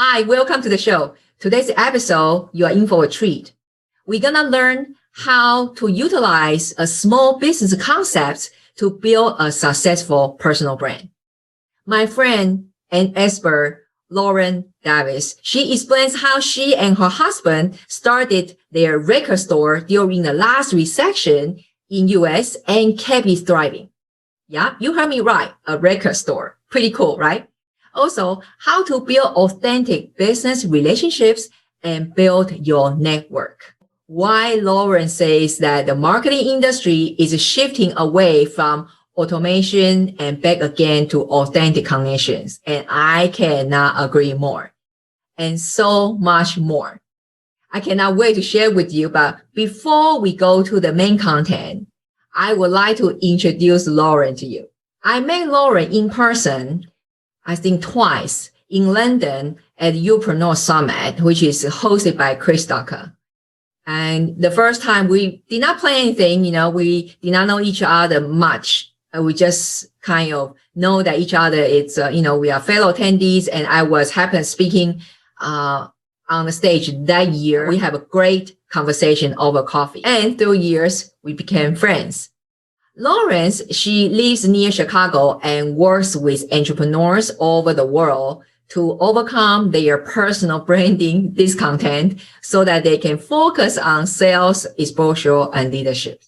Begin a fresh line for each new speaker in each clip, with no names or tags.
Hi, welcome to the show. Today's episode, you are in for a treat. We're going to learn how to utilize a small business concept to build a successful personal brand. My friend and expert, Lauren Davis, she explains how she and her husband started their record store during the last recession in US and kept it thriving. Yeah, you heard me right, a record store. Pretty cool, right? Also, how to build authentic business relationships and build your network. Why Lauren says that the marketing industry is shifting away from automation and back again to authentic connections. And I cannot agree more. And so much more. I cannot wait to share with you. But before we go to the main content, I would like to introduce Lauren to you. I met Lauren in person, I think twice, in London at Entrepreneur Summit, which is hosted by Chris Ducker. And the first time we did not plan anything, we did not know each other much. We just kind of know that each other, we are fellow attendees, and I happened speaking on the stage that year. We have a great conversation over coffee, and through years, we became friends. Lawrence, she lives near Chicago and works with entrepreneurs all over the world to overcome their personal branding discontent so that they can focus on sales, exposure, and leadership.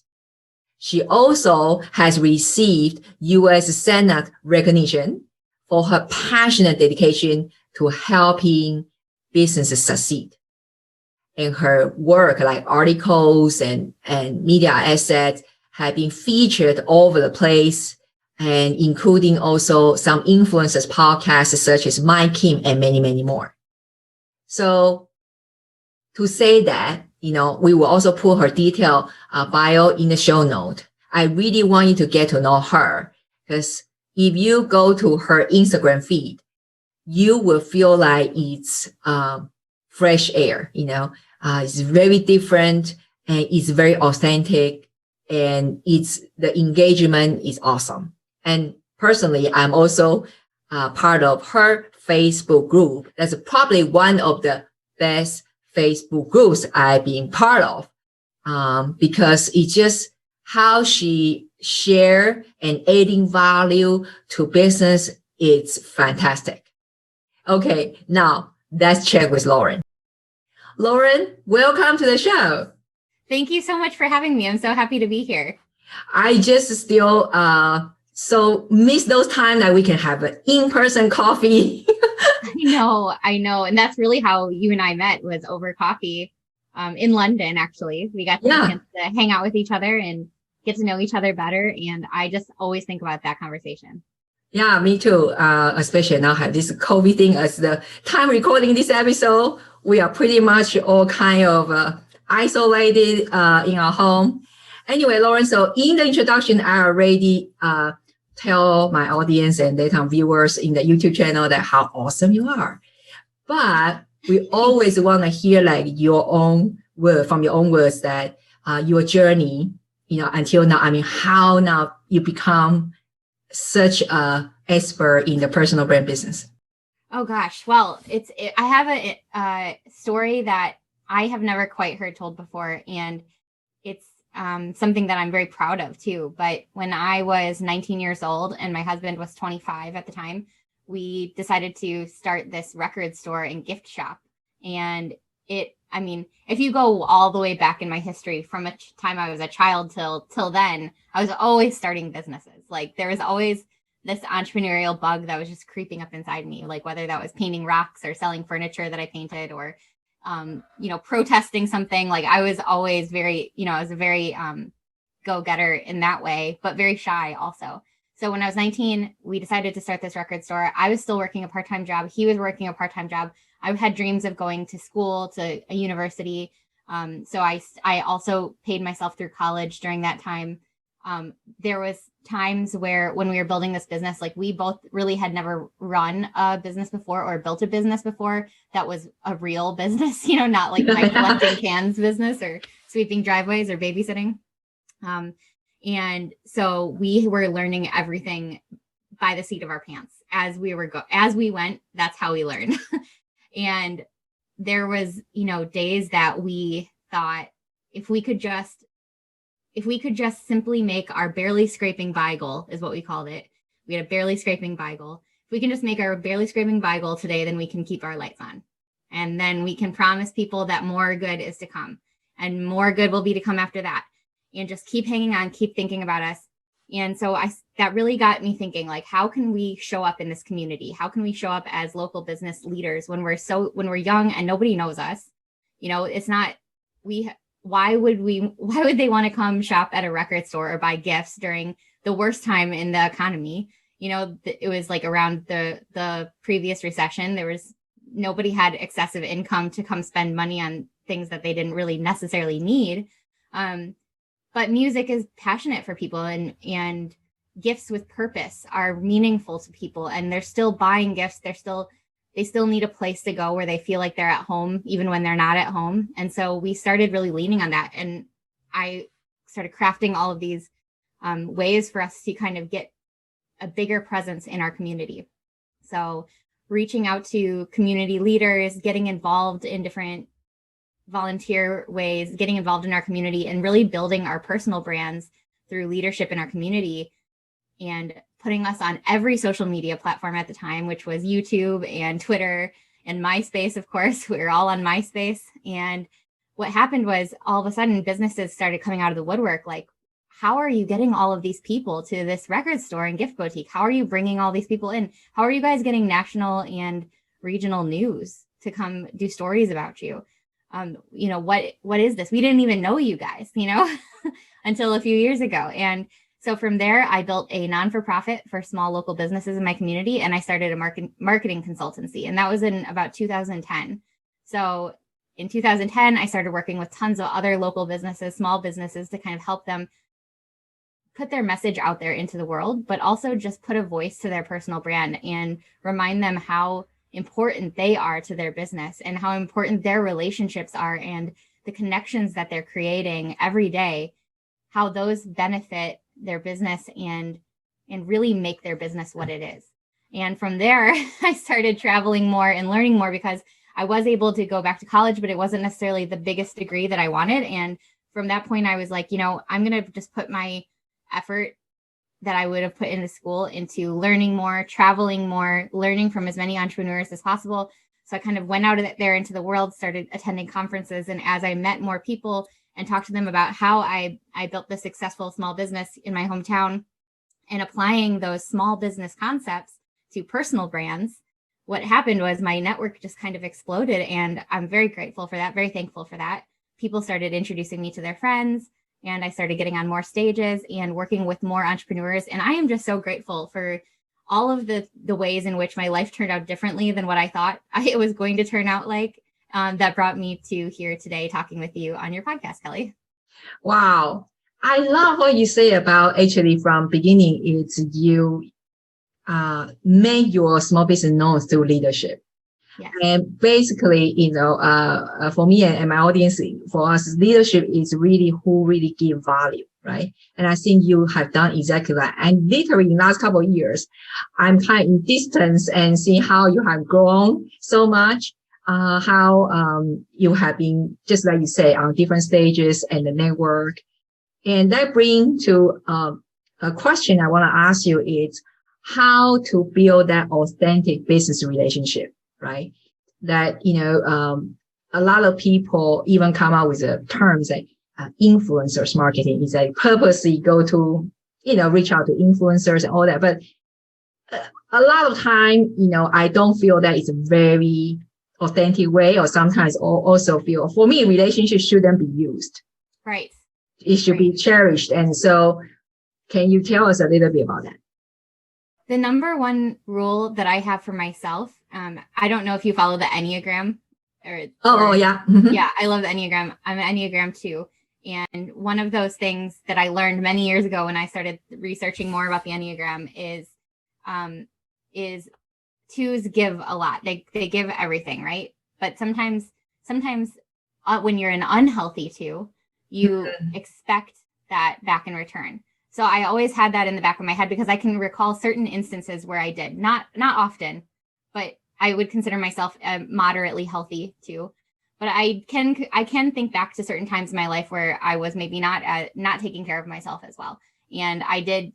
She also has received U.S. Senate recognition for her passionate dedication to helping businesses succeed. And her work, like articles and media assets, have been featured all over the place, and including also some influencers podcasts such as Mike Kim and many, many more. So to say that, we will also put her detailed bio in the show note. I really want you to get to know her, because if you go to her Instagram feed, you will feel like it's fresh air, it's very different and it's very authentic. And the engagement is awesome. And personally, I'm also part of her Facebook group. That's probably one of the best Facebook groups I've been part of, because it's just how she share and adding value to business. It's fantastic. Okay, now let's check with Lauren. Lauren, welcome to the show.
Thank you so much for having me. I'm so happy to be here.
I just still so miss those times that we can have an in-person coffee.
I know. And that's really how you and I met, was over coffee in London, actually. We got the chance to hang out with each other and get to know each other better. And I just always think about that conversation.
Yeah, me too. Especially now have this COVID thing as the time recording this episode. We are pretty much all kind of isolated in our home. Anyway, Lauren, so in the introduction, I already tell my audience and later viewers in the YouTube channel that how awesome you are. But we always want to hear like your own word, from your own words, that your journey, until now, how now you become such a expert in the personal brand business.
Oh gosh. Well, I have a story that I have never quite heard told before, and it's something that I'm very proud of too. But when I was 19 years old and my husband was 25 at the time, we decided to start this record store and gift shop. And if you go all the way back in my history, from a time I was a child till then, I was always starting businesses. Like there was always this entrepreneurial bug that was just creeping up inside me, like whether that was painting rocks or selling furniture that I painted, or protesting something. Like I was always very, I was a very go-getter in that way, but very shy also. So when I was 19, we decided to start this record store. I was still working a part-time job. He was working a part-time job. I had dreams of going to school, to a university. So I also paid myself through college during that time. There was times where when we were building this business, like we both really had never run a business before or built a business before that was a real business, not like my collecting cans business or sweeping driveways or babysitting. And so we were learning everything by the seat of our pants as we went. That's how we learned. And there was, days that we thought if we could just simply make our barely scraping by goal, is what we called it. We had a barely scraping by goal. If we can just make our barely scraping by goal today, then we can keep our lights on. And then we can promise people that more good is to come, and more good will be to come after that. And just keep hanging on, keep thinking about us. And so that really got me thinking, like, how can we show up in this community? How can we show up as local business leaders when we're young and nobody knows us? It's not, why would they want to come shop at a record store or buy gifts during the worst time in the economy? It was like around the previous recession. Nobody had excessive income to come spend money on things that they didn't really necessarily need. But music is passionate for people, and gifts with purpose are meaningful to people, and they're still buying gifts. They still need a place to go where they feel like they're at home, even when they're not at home. And so we started really leaning on that. And I started crafting all of these ways for us to kind of get a bigger presence in our community. So reaching out to community leaders, getting involved in different volunteer ways, getting involved in our community, and really building our personal brands through leadership in our community, and putting us on every social media platform at the time, which was YouTube and Twitter and MySpace. Of course, we were all on MySpace. And what happened was, all of a sudden, businesses started coming out of the woodwork. Like, how are you getting all of these people to this record store and gift boutique? How are you bringing all these people in? How are you guys getting national and regional news to come do stories about you? What is this? We didn't even know you guys, until a few years ago. And so from there, I built a non-for-profit for small local businesses in my community, and I started a marketing consultancy. And that was in about 2010. So in 2010, I started working with tons of other local businesses, small businesses, to kind of help them put their message out there into the world, but also just put a voice to their personal brand and remind them how important they are to their business and how important their relationships are, and the connections that they're creating every day, how those benefit their business and really make their business what it is. And from there, I started traveling more and learning more, because I was able to go back to college, but it wasn't necessarily the biggest degree that I wanted. And from that point, I was like, I'm going to just put my effort that I would have put into school into learning more, traveling more, learning from as many entrepreneurs as possible. So I kind of went out there into the world, started attending conferences. And as I met more people and talked to them about how I built this successful small business in my hometown, and applying those small business concepts to personal brands, what happened was my network just kind of exploded. And I'm very grateful for that, very thankful for that. People started introducing me to their friends, and I started getting on more stages and working with more entrepreneurs. And I am just so grateful for all of the ways in which my life turned out differently than what I thought it was going to turn out like, that brought me to here today talking with you on your podcast, Kelly.
Wow. I love what you say about, actually, from beginning, it's you make your small business known through leadership.
Yes.
And basically, for me and my audience, for us, leadership is really who really give value, right? And I think you have done exactly that. And literally in the last couple of years, I'm kind of in distance and see how you have grown so much, how you have been, just like you say, on different stages and the network. And that brings to a question I want to ask you is how to build that authentic business relationship. Right? That, a lot of people even come out with the terms like influencers marketing. Is like purposely go to, reach out to influencers and all that. But a lot of time, I don't feel that it's a very authentic way, or sometimes also feel, for me, relationships shouldn't be used.
Right.
It should be cherished. And so can you tell us a little bit about that?
The number one rule that I have for myself, I don't know if you follow the Enneagram. Yeah.
Mm-hmm.
Yeah, I love the Enneagram. I'm an Enneagram too. And one of those things that I learned many years ago when I started researching more about the Enneagram is twos give a lot. They give everything, right? But sometimes when you're an unhealthy two, you expect that back in return. So I always had that in the back of my head, because I can recall certain instances where I did, not often, but I would consider myself moderately healthy too. But I can think back to certain times in my life where I was maybe not taking care of myself as well. And I did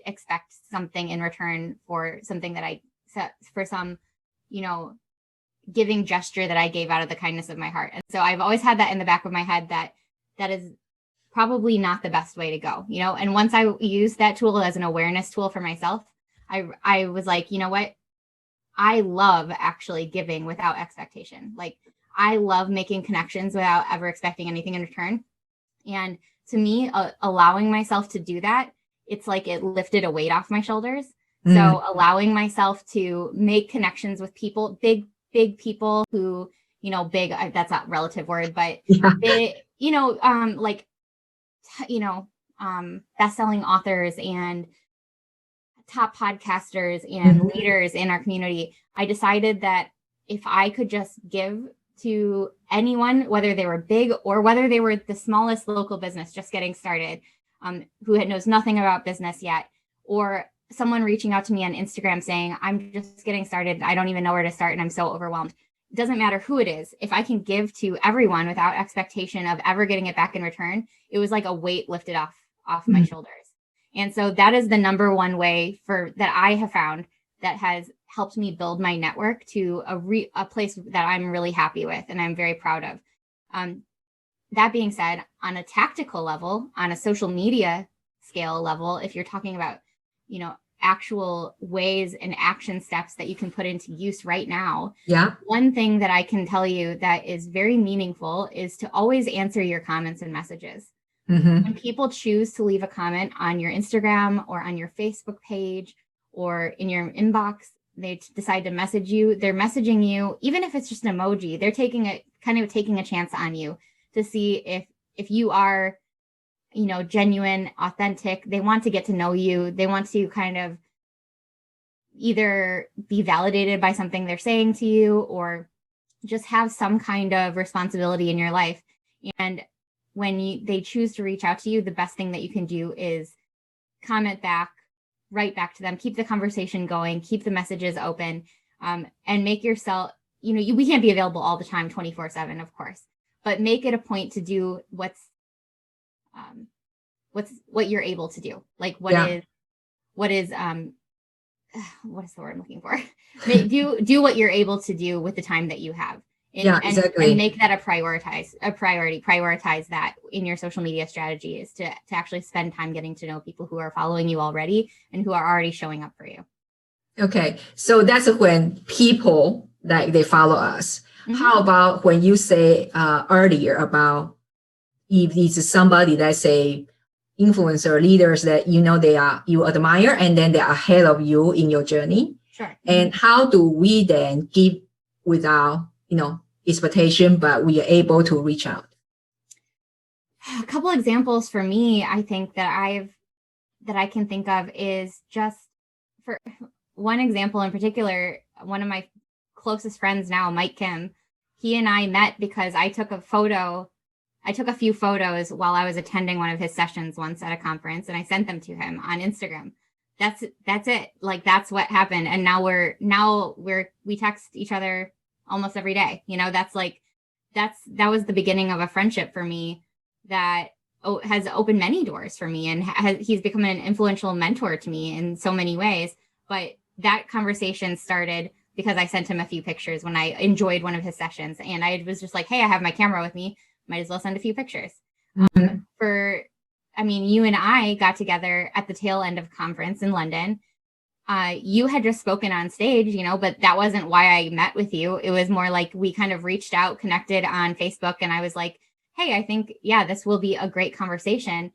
expect something in return for something that I set for some, giving gesture that I gave out of the kindness of my heart. And so I've always had that in the back of my head that is probably not the best way to go, and once I used that tool as an awareness tool for myself, I was like, you know what? I love actually giving without expectation. Like I love making connections without ever expecting anything in return. And to me, allowing myself to do that, it's like it lifted a weight off my shoulders. So allowing myself to make connections with people, big people who, big, that's not a relative word, but big, best-selling authors and top podcasters and leaders in our community. I decided that if I could just give to anyone, whether they were big or whether they were the smallest local business just getting started, who knows nothing about business yet, or someone reaching out to me on Instagram saying, I'm just getting started, I don't even know where to start and I'm so overwhelmed. It doesn't matter who it is. If I can give to everyone without expectation of ever getting it back in return, it was like a weight lifted off my shoulders. And so that is the number one way that I have found that has helped me build my network to a place that I'm really happy with and I'm very proud of. That being said, on a tactical level, on a social media scale level, if you're talking about, actual ways and action steps that you can put into use right now.
Yeah.
One thing that I can tell you that is very meaningful is to always answer your comments and messages. When people choose to leave a comment on your Instagram or on your Facebook page or in your inbox, they decide to message you, they're messaging you, even if it's just an emoji, they're taking a chance on you to see if you are, genuine, authentic. They want to get to know you. They want to kind of either be validated by something they're saying to you or just have some kind of responsibility in your life. And when they choose to reach out to you, the best thing that you can do is comment back, write back to them, keep the conversation going, keep the messages open, and make yourself, we can't be available all the time, 24/7, of course, but make it a point to do what you're able to do. Like what is what is the word I'm looking for? do what you're able to do with the time that you have.
Exactly.
And make that a priority. Prioritize that in your social media strategy is to actually spend time getting to know people who are following you already and who are already showing up for you.
Okay. So that's when people they follow us. How about when you say earlier about if it's somebody that's a influencer leaders that you admire and then they're ahead of you in your journey?
Sure.
And how do we then give without expectation, but we are able to reach out?
A couple examples for me, I think that I can think of is just for one example in particular, one of my closest friends now, Mike Kim, he and I met because I took a few photos while I was attending one of his sessions once at a conference, and I sent them to him on Instagram. That's it. Like that's what happened. And now we text each other almost every day. That was the beginning of a friendship for me that has opened many doors for me, and he's become an influential mentor to me in so many ways. But that conversation started because I sent him a few pictures when I enjoyed one of his sessions, and I was just like, hey, I have my camera with me. Might as well send a few pictures. You and I got together at the tail end of a conference in London. You had just spoken on stage, but that wasn't why I met with you. It was more like we kind of reached out, connected on Facebook, and I was like, hey, I think, this will be a great conversation.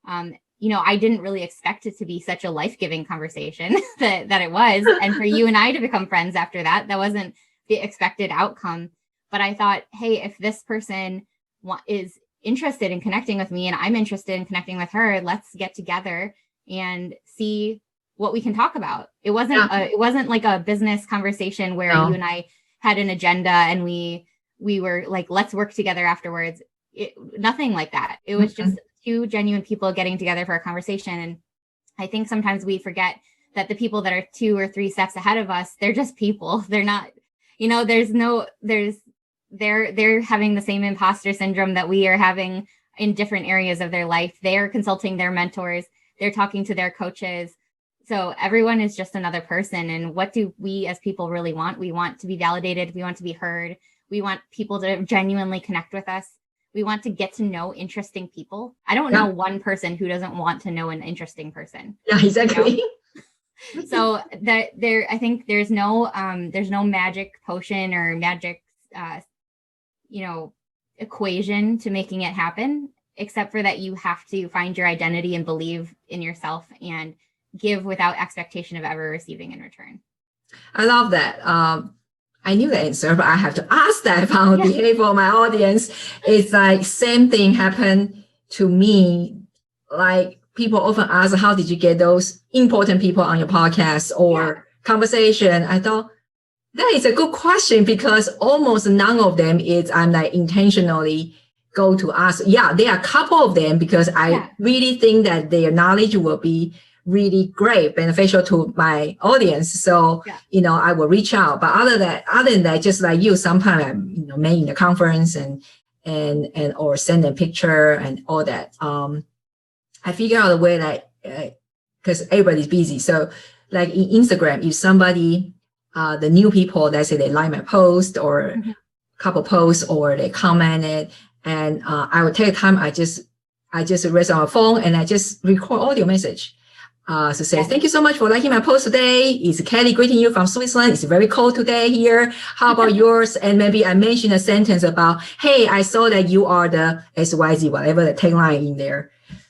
I didn't really expect it to be such a life-giving conversation that it was. And for you and I to become friends after that wasn't the expected outcome. But I thought, hey, if this person is interested in connecting with me and I'm interested in connecting with her, let's get together and see what we can talk about. It wasn't like a business conversation where you and I had an agenda and we were like, let's work together afterwards. Nothing like that. It was just two genuine people getting together for a conversation. And I think sometimes we forget that the people that are 2 or 3 steps ahead of us, they're just people. They're not they're having the same imposter syndrome that we are having in different areas of their life. They're consulting their mentors. They're talking to their coaches. So everyone is just another person. And what do we as people really want? We want to be validated. We want to be heard. We want people to genuinely connect with us. We want to get to know interesting people. I don't know one person who doesn't want to know an interesting person.
Yeah, exactly.
So that I think there's no magic potion or magic, equation to making it happen, except for that you have to find your identity and believe in yourself and give without expectation of ever receiving in return.
I love that. I knew the answer, but I have to ask that on behalf of my audience. It's like same thing happened to me. Like people often ask, how did you get those important people on your podcast or conversation? I thought that is a good question because almost none of them is I'm like intentionally go to ask. Yeah, there are a couple of them because I really think that their knowledge will be really great, beneficial to my audience. So, I will reach out. But other than that, just like you, sometimes I'm, maybe in the conference and or send a picture and all that. I figure out a way that, because everybody's busy. So like in Instagram, if somebody, the new people, let's say they like my post or a couple posts or they commented, and I would take time. I just raise on my phone and I just record audio message. So say, thank you so much for liking my post today. It's Kelly greeting you from Switzerland. It's very cold today here. How about yours? And maybe I mention a sentence about, hey, I saw that you are the XYZ, whatever the tagline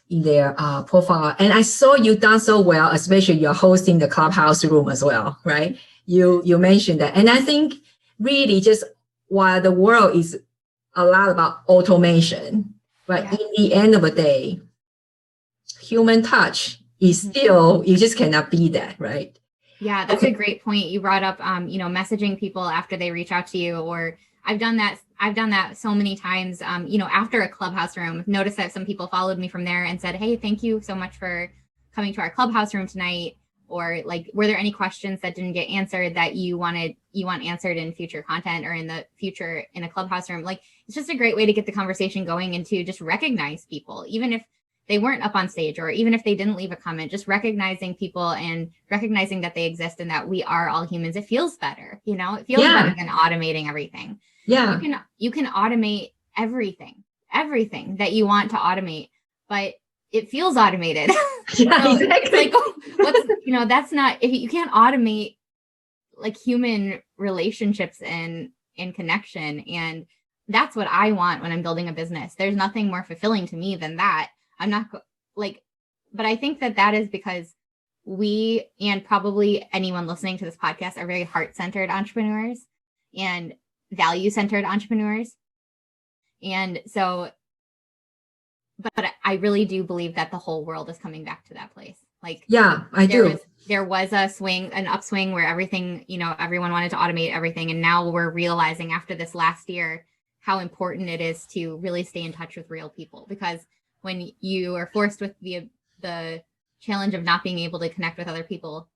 in their profile. And I saw you done so well, especially you're hosting the Clubhouse room as well, right? You mentioned that. And I think really just while the world is a lot about automation, but in the end of the day, human touch is still, you just cannot be that, right?
Yeah, that's a great point. You brought up, messaging people after they reach out to you, or I've done that so many times, after a Clubhouse room. Noticed that some people followed me from there and said, hey, thank you so much for coming to our Clubhouse room tonight. Or like, were there any questions that didn't get answered that you want answered in future content or in the future in a Clubhouse room? Like, it's just a great way to get the conversation going and to just recognize people, even if they weren't up on stage or even if they didn't leave a comment, just recognizing people and recognizing that they exist and that we are all humans. It feels better, it feels better than automating everything.
Yeah.
You can automate everything that you want to automate, but it feels automated.
Yeah,
so
exactly.
It's like, that's not, if you can't automate like human relationships and connection. And that's what I want when I'm building a business. There's nothing more fulfilling to me than that. I'm not but I think that is because we, and probably anyone listening to this podcast, are very heart-centered entrepreneurs and value-centered entrepreneurs. And so, but I really do believe that the whole world is coming back to that place. Like,
yeah,
there was an upswing where everything, everyone wanted to automate everything. And now we're realizing after this last year, how important it is to really stay in touch with real people, because when you are forced with the challenge of not being able to connect with other people,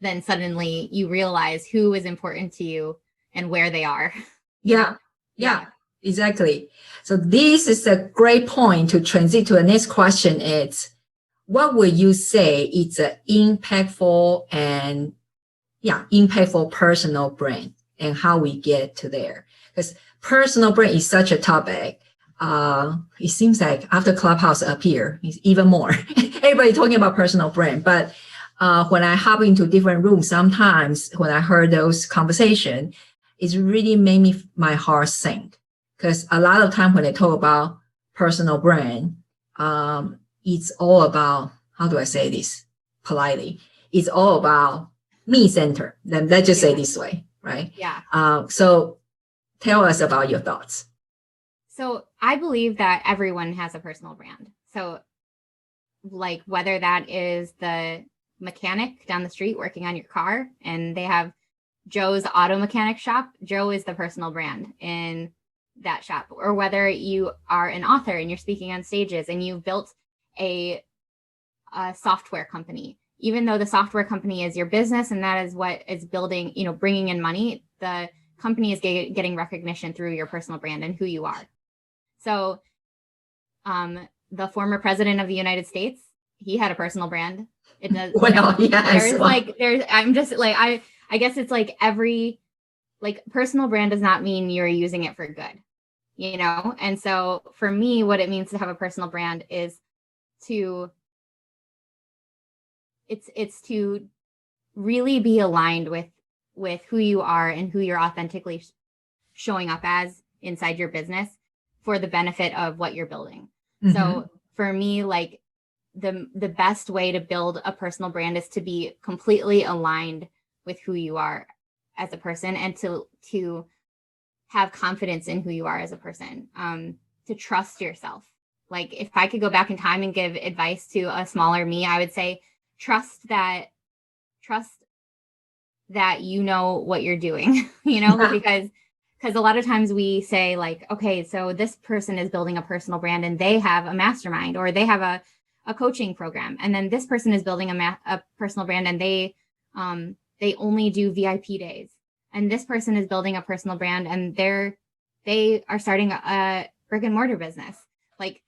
then suddenly you realize who is important to you and where they are.
Yeah, exactly. So this is a great point to transit to the next question. It's, what would you say is an impactful personal brand, and how we get to there? Because personal brand is such a topic. It seems like after Clubhouse appear, it's even more. Everybody talking about personal brand. But when I hop into different rooms, sometimes when I heard those conversations, it really made my heart sink. Because a lot of time when they talk about personal brand, it's all about, how do I say this politely? It's all about me center. Then let's just say this way, right?
Yeah.
So tell us about your thoughts.
So I believe that everyone has a personal brand. So like whether that is the mechanic down the street working on your car and they have Joe's auto mechanic shop, Joe is the personal brand in that shop. Or whether you are an author and you're speaking on stages and you've built a software company, even though the software company is your business and that is what is building, bringing in money, the company is getting recognition through your personal brand and who you are. So the former president of the United States, he had a personal brand. It does.
Well, yes.
I'm just like, I guess it's like personal brand does not mean you're using it for good, And so for me, what it means to have a personal brand is it's to really be aligned with who you are and who you're authentically showing up as inside your business for the benefit of what you're building. Mm-hmm. So for me, like the best way to build a personal brand is to be completely aligned with who you are as a person, and to have confidence in who you are as a person, to trust yourself. Like if I could go back in time and give advice to a smaller me, I would say, trust that you know what you're doing, because a lot of times we say like, okay, so this person is building a personal brand and they have a mastermind or they have a coaching program. And then this person is building a personal brand and they only do VIP days. And this person is building a personal brand and they are starting a brick and mortar business. Like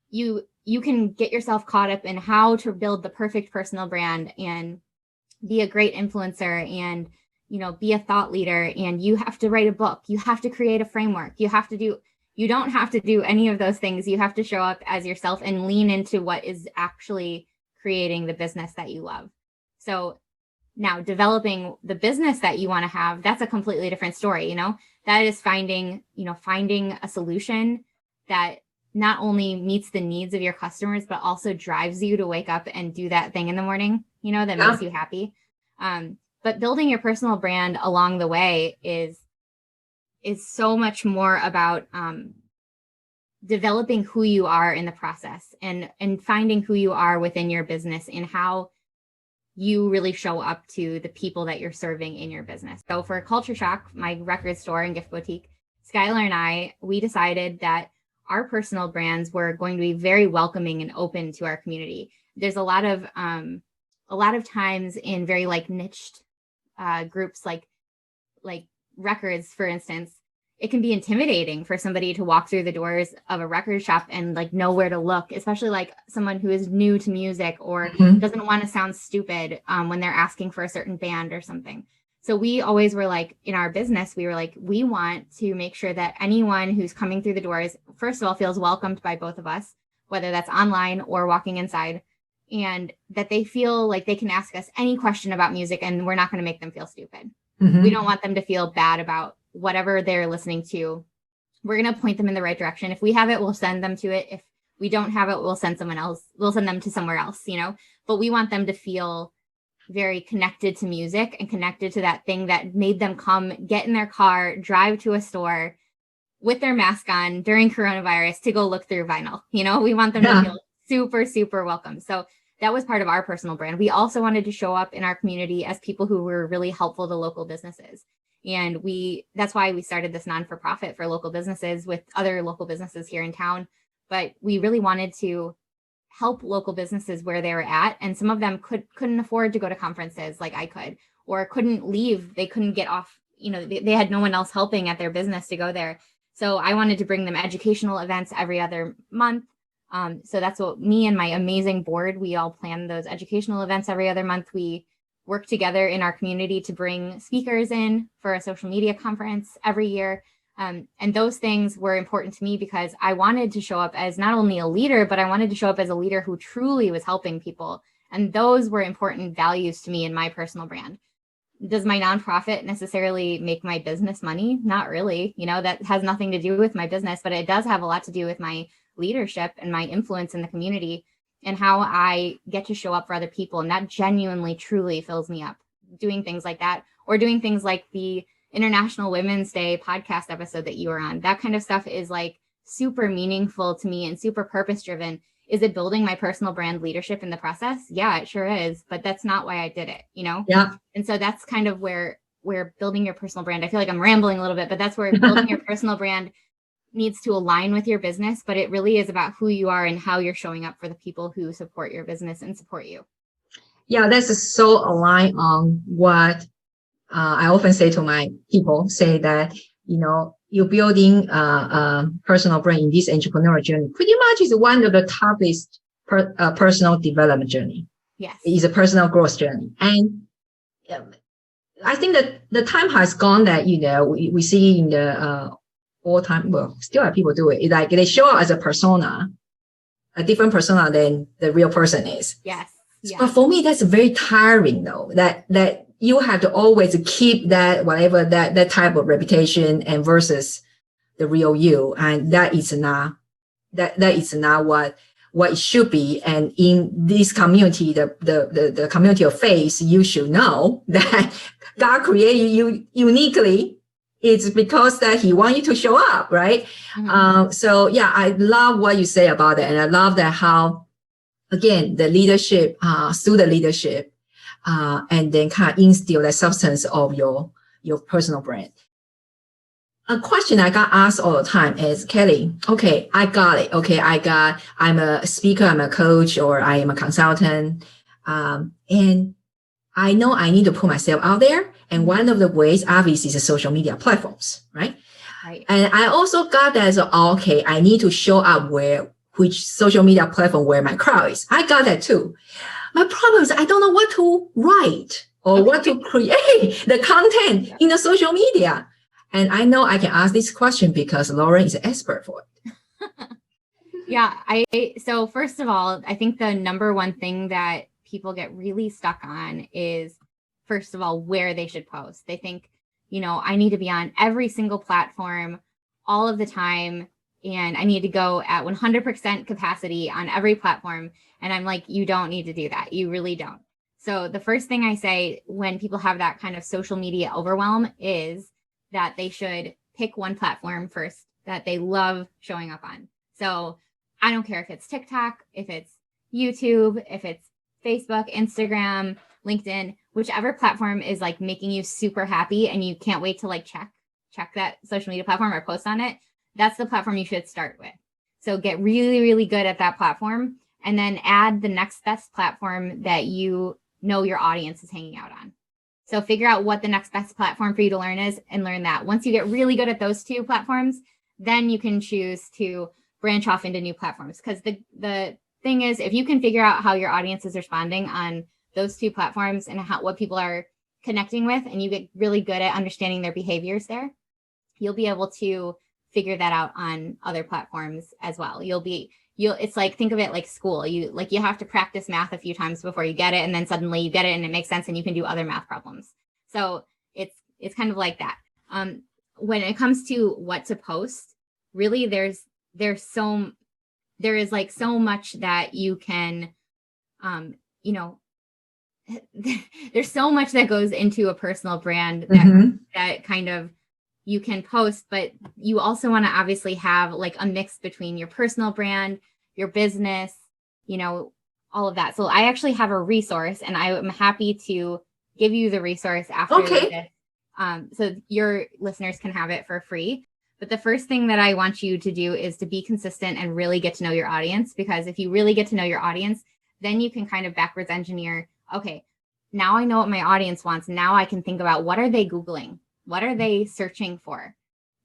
you can get yourself caught up in how to build the perfect personal brand and be a great influencer and, be a thought leader, and you have to write a book. You have to create a framework. You don't have to do any of those things. You have to show up as yourself and lean into what is actually creating the business that you love. So now developing the business that you want to have, that's a completely different story. That is finding a solution that not only meets the needs of your customers, but also drives you to wake up and do that thing in the morning, that makes you happy. But building your personal brand along the way is so much more about developing who you are in the process and finding who you are within your business and how you really show up to the people that you're serving in your business. So for Culture Shock, my record store and gift boutique, Skylar and I, we decided that our personal brands were going to be very welcoming and open to our community. There's a lot of times in very like niched groups like records, for instance, it can be intimidating for somebody to walk through the doors of a record shop and like know where to look, especially like someone who is new to music or doesn't want to sound stupid when they're asking for a certain band or something. So we always were like, in our business, we were like, we want to make sure that anyone who's coming through the doors, first of all, feels welcomed by both of us, whether that's online or walking inside, and that they feel like they can ask us any question about music and we're not going to make them feel stupid. We don't want them to feel bad about whatever they're listening to. We're going to point them in the right direction. If we have it, we'll send them to it. If we don't have it, we'll send them to somewhere else, but we want them to feel very connected to music and connected to that thing that made them come, get in their car, drive to a store with their mask on during coronavirus to go look through vinyl. We want them to feel super, super welcome. So that was part of our personal brand. We also wanted to show up in our community as people who were really helpful to local businesses. And that's why we started this non-for-profit for local businesses with other local businesses here in town. But we really wanted to help local businesses where they were at. And some of them couldn't afford to go to conferences like I could, or couldn't leave. They couldn't get off, they had no one else helping at their business to go there. So I wanted to bring them educational events every other month. So that's what me and my amazing board, we all plan those educational events every other month. We work together in our community to bring speakers in for a social media conference every year. And those things were important to me because I wanted to show up as not only a leader, but I wanted to show up as a leader who truly was helping people. And those were important values to me in my personal brand. Does my nonprofit necessarily make my business money? Not really. That has nothing to do with my business, but it does have a lot to do with my leadership and my influence in the community and how I get to show up for other people. And that genuinely, truly fills me up, doing things like that, or doing things like the International Women's Day podcast episode that you were on. That kind of stuff is like super meaningful to me and super purpose driven. Is it building my personal brand leadership in the process? Yeah, it sure is. But that's not why I did it,
Yeah.
And so that's kind of where building your personal brand. I feel like I'm rambling a little bit, but that's where building your personal brand needs to align with your business, but it really is about who you are and how you're showing up for the people who support your business and support you.
Yeah, that's so aligned on what I often say to my people, say that, you're building a personal brand in this entrepreneurial journey pretty much is one of the toughest personal development journey.
Yes.
It is a personal growth journey. And I think that the time has gone that, we see in the all time, well, still have people do it. It's like they show up as a persona, a different persona than the real person is.
Yes. Yes.
But for me, that's very tiring though, that you have to always keep that, whatever that type of reputation and versus the real you. And that is not what it should be. And in this community, the community of faith, you should know that God created you uniquely. It's because that he wants you to show up, right? Mm-hmm. So yeah, I love what you say about that. And I love that how, again, the leadership, student leadership, and then kind of instill the substance of your personal brand. A question I got asked all the time is, Kelly, okay, I got it. Okay, I'm a speaker, I'm a coach, or I am a consultant. And I know I need to put myself out there. And one of the ways, obviously, is the social media platforms, right?
Right.
And I also got that as, okay, I need to show up which social media platform where my crowd is. I got that too. My problem is I don't know what to write or what to create the content in the social media. And I know I can ask this question because Lauren is an expert for it.
Yeah. So first of all, I think the number one thing that people get really stuck on is, first of all, where they should post. They think, I need to be on every single platform all of the time, and I need to go at 100% capacity on every platform. And I'm like, you don't need to do that. You really don't. So the first thing I say when people have that kind of social media overwhelm is that they should pick one platform first that they love showing up on. So I don't care if it's TikTok, if it's YouTube, if it's Facebook, Instagram, LinkedIn, whichever platform is like making you super happy and you can't wait to like check that social media platform or post on it. That's the platform you should start with. So get really, really good at that platform and then add the next best platform that you know your audience is hanging out on. So figure out what the next best platform for you to learn is and learn that. Once you get really good at those two platforms, then you can choose to branch off into new platforms. Because the thing is, if you can figure out how your audience is responding on those two platforms and what people are connecting with, and you get really good at understanding their behaviors there, you'll be able to figure that out on other platforms as well. It's like, think of it like school. You have to practice math a few times before you get it. And then suddenly you get it and it makes sense and you can do other math problems. So it's kind of like that. When it comes to what to post, really there is like so much that you can, there's so much that goes into a personal brand that kind of you can post, but you also want to obviously have like a mix between your personal brand, your business, all of that. So I actually have a resource and I am happy to give you the resource after this. So your listeners can have it for free. But the first thing that I want you to do is to be consistent and really get to know your audience, because if you really get to know your audience, then you can kind of backwards engineer. Okay, now I know what my audience wants. Now I can think about, what are they Googling? What are they searching for?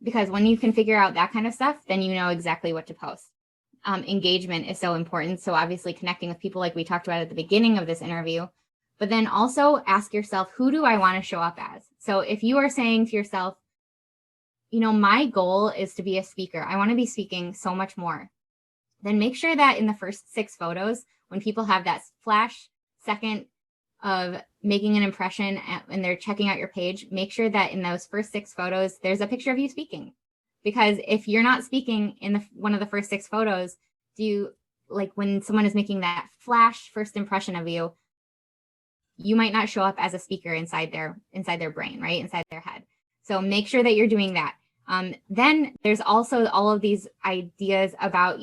Because when you can figure out that kind of stuff, then you know exactly what to post. Engagement is so important. So obviously connecting with people like we talked about at the beginning of this interview, but then also ask yourself, who do I want to show up as? So if you are saying to yourself, my goal is to be a speaker, I want to be speaking so much more, then make sure that in the first 6 photos, when people have that flash second of making an impression and they're checking out your page, make sure that in those first 6 photos, there's a picture of you speaking. Because if you're not speaking in one of the first 6 photos, when someone is making that flash first impression of you, you might not show up as a speaker inside their brain, right? Inside their head. So make sure that you're doing that. Then there's also all of these ideas about,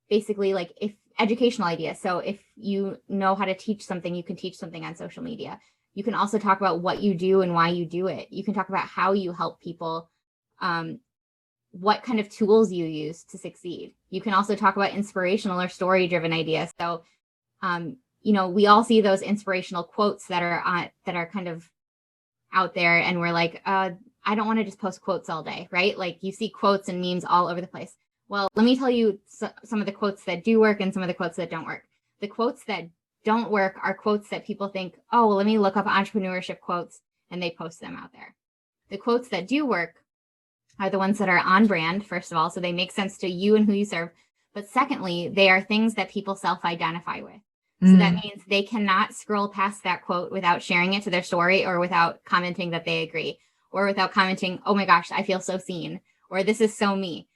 basically like if educational ideas. So if you know how to teach something, you can teach something on social media. You can also talk about what you do and why you do it. You can talk about how you help people, what kind of tools you use to succeed. You can also talk about inspirational or story-driven ideas. So, we all see those inspirational quotes that are kind of out there and we're like, I don't want to just post quotes all day, right? Like you see quotes and memes all over the place. Well, let me tell you some of the quotes that do work and some of the quotes that don't work. The quotes that don't work are quotes that people think, oh, well, let me look up entrepreneurship quotes, and they post them out there. The quotes that do work are the ones that are on brand, first of all, so they make sense to you and who you serve. But secondly, they are things that people self-identify with. So that means they cannot scroll past that quote without sharing it to their story or without commenting that they agree or without commenting, oh my gosh, I feel so seen, or this is so me.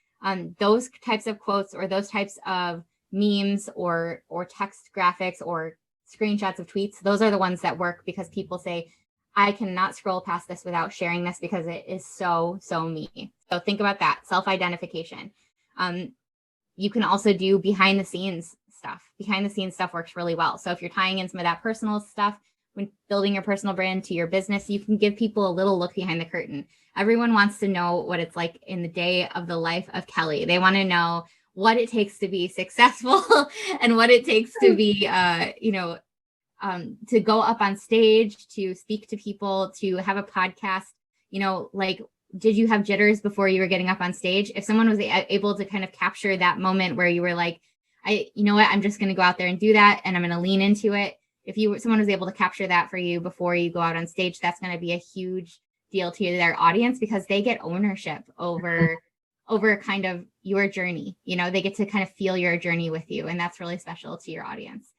Those types of quotes or those types of memes or text graphics or screenshots of tweets, those are the ones that work because people say, I cannot scroll past this without sharing this because it is so me. So think about that, self-identification. You can also do behind the scenes stuff. Behind the scenes stuff works really well. So if you're tying in some of that personal stuff when building your personal brand to your business, you can give people a little look behind the curtain. Everyone wants to know what it's like in the day of the life of Kelly. They want to know what it takes to be successful and what it takes to be, to go up on stage, to speak to people, to have a podcast, like, did you have jitters before you were getting up on stage? If someone was able to kind of capture that moment where you were like, you know what, I'm just going to go out there and do that. And I'm going to lean into it. If someone was able to capture that for you before you go out on stage, that's going to be a huge deal to their audience because they get ownership over kind of your journey. They get to kind of feel your journey with you. And that's really special to your audience.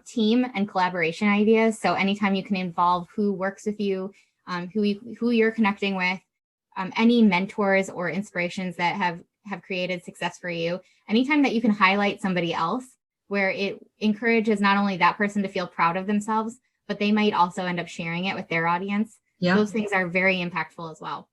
Team and collaboration ideas. So anytime you can involve who works with you, who you're connecting with, any mentors or inspirations that have created success for you, anytime that you can highlight somebody else where it encourages not only that person to feel proud of themselves, but they might also end up sharing it with their audience. Yeah. Those things are very impactful as well.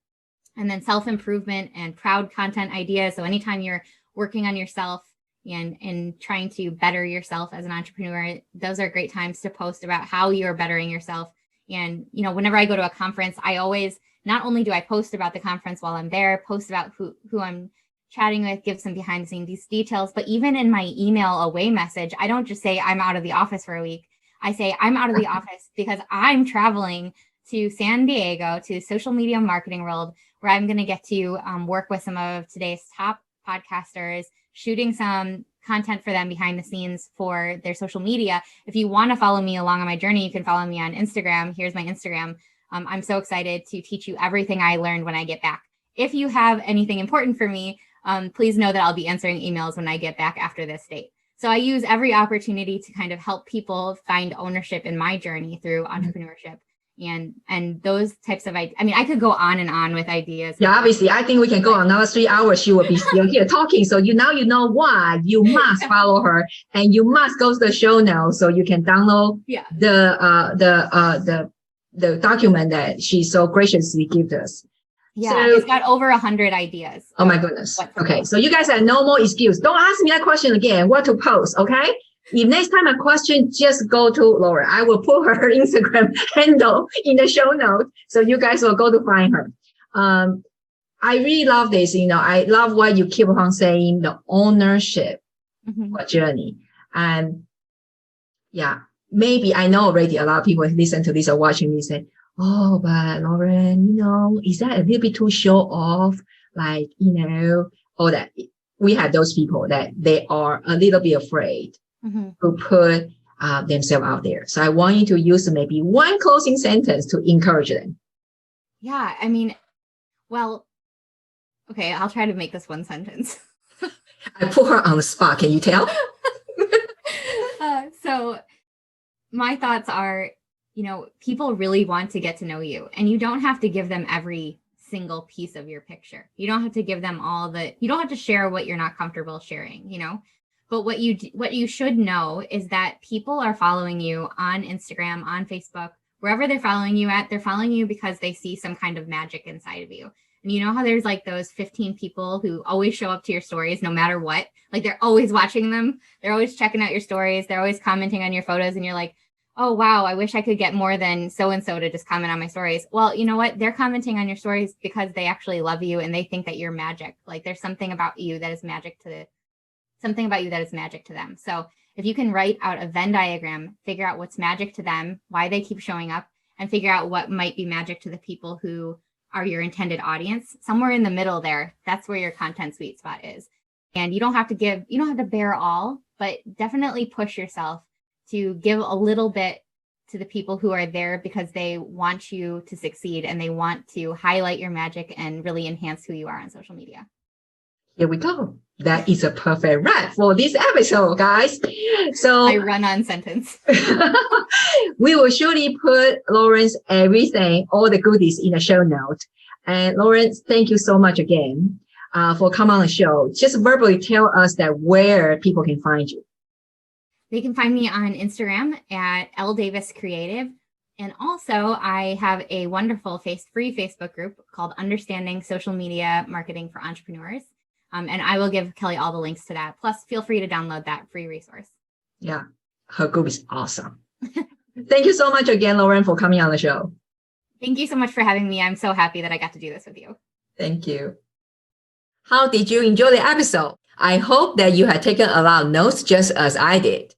And then self-improvement and proud content ideas. So anytime you're working on yourself and trying to better yourself as an entrepreneur, those are great times to post about how you're bettering yourself. And, whenever I go to a conference, I always, not only do I post about the conference while I'm there, post about who I'm chatting with, give some behind the scenes details, but even in my email away message, I don't just say I'm out of the office for a week. I say I'm out of the office because I'm traveling to San Diego, to the social media marketing world, where I'm going to get to work with some of today's top podcasters, shooting some content for them behind the scenes for their social media. If you want to follow me along on my journey, you can follow me on Instagram. Here's my Instagram. I'm so excited to teach you everything I learned when I get back. If you have anything important for me, please know that I'll be answering emails when I get back after this date. So I use every opportunity to kind of help people find ownership in my journey through entrepreneurship. And those types of ideas. I mean, I could go on and on with ideas.
Yeah, obviously, I think we can go another 3 hours. She will be still here talking. So you know why you must follow her, and you must go to the show notes so you can download the document that she so graciously gave us.
Yeah, so, it's got over 100 ideas.
Oh my goodness. Okay, so you guys have no more excuse. Don't ask me that question again. What to post? Okay. If next time a question, just go to Laura. I will put her Instagram handle in the show notes, so you guys will go to find her. I really love this. I love what you keep on saying, the ownership journey. And yeah, maybe I know already a lot of people listen to this or watching this say, oh, but Lauren, is that a little bit too show off? Like, or that we have those people that they are a little bit afraid to put themselves out there. So I want you to use maybe one closing sentence to encourage them.
Yeah, I mean, well, okay, I'll try to make this one sentence.
I put her on the spot. Can you tell?
So my thoughts are, people really want to get to know you, and you don't have to give them every single piece of your picture. You don't have to give them you don't have to share what you're not comfortable sharing, But what you should know is that people are following you on Instagram, on Facebook, wherever they're following you at. They're following you because they see some kind of magic inside of you. And you know how there's like those 15 people who always show up to your stories no matter what? Like they're always watching them. They're always checking out your stories. They're always commenting on your photos. And you're like, oh, wow, I wish I could get more than so-and-so to just comment on my stories. Well, you know what? They're commenting on your stories because they actually love you and they think that you're magic. Like there's something about you that is magic to them. So if you can write out a Venn diagram, figure out what's magic to them, why they keep showing up, and figure out what might be magic to the people who are your intended audience. Somewhere in the middle there, that's where your content sweet spot is. And you don't have to bear all, but definitely push yourself to give a little bit to the people who are there because they want you to succeed and they want to highlight your magic and really enhance who you are on social media.
Here we go. That is a perfect wrap for this episode, guys. So
I run on sentence.
We will surely put Lawrence everything, all the goodies in the show note. And Lawrence, thank you so much again for coming on the show. Just verbally tell us that where people can find you.
They can find me on Instagram at ldaviscreative. And also I have a wonderful free Facebook group called Understanding Social Media Marketing for Entrepreneurs. And I will give Kelly all the links to that. Plus, feel free to download that free resource.
Yeah, her group is awesome. Thank you so much again, Lauren, for coming on the show.
Thank you so much for having me. I'm so happy that I got to do this with you.
Thank you. How did you enjoy the episode? I hope that you had taken a lot of notes just as I did.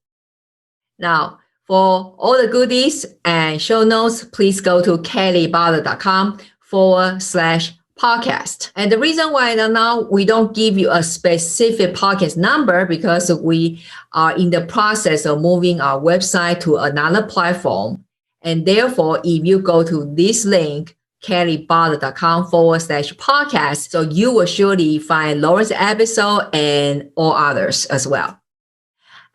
Now, for all the goodies and show notes, please go to kellybother.com/podcast. And the reason why now we don't give you a specific podcast number because we are in the process of moving our website to another platform. And therefore, if you go to this link, kellybother.com/podcast, so you will surely find Lauren's episode and all others as well.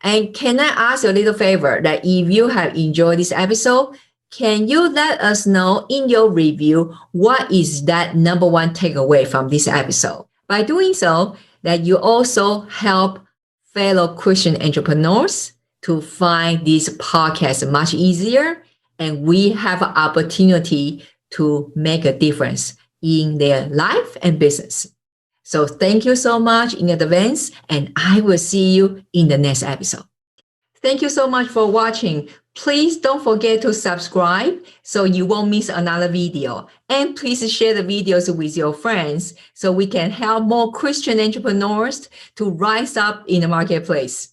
And can I ask you a little favor that if you have enjoyed this episode, can you let us know in your review what is that number one takeaway from this episode? By doing so, that you also help fellow Christian entrepreneurs to find this podcast much easier, and we have an opportunity to make a difference in their life and business. So thank you so much in advance, and I will see you in the next episode. Thank you so much for watching. Please don't forget to subscribe so you won't miss another video. And please share the videos with your friends so we can help more Christian entrepreneurs to rise up in the marketplace.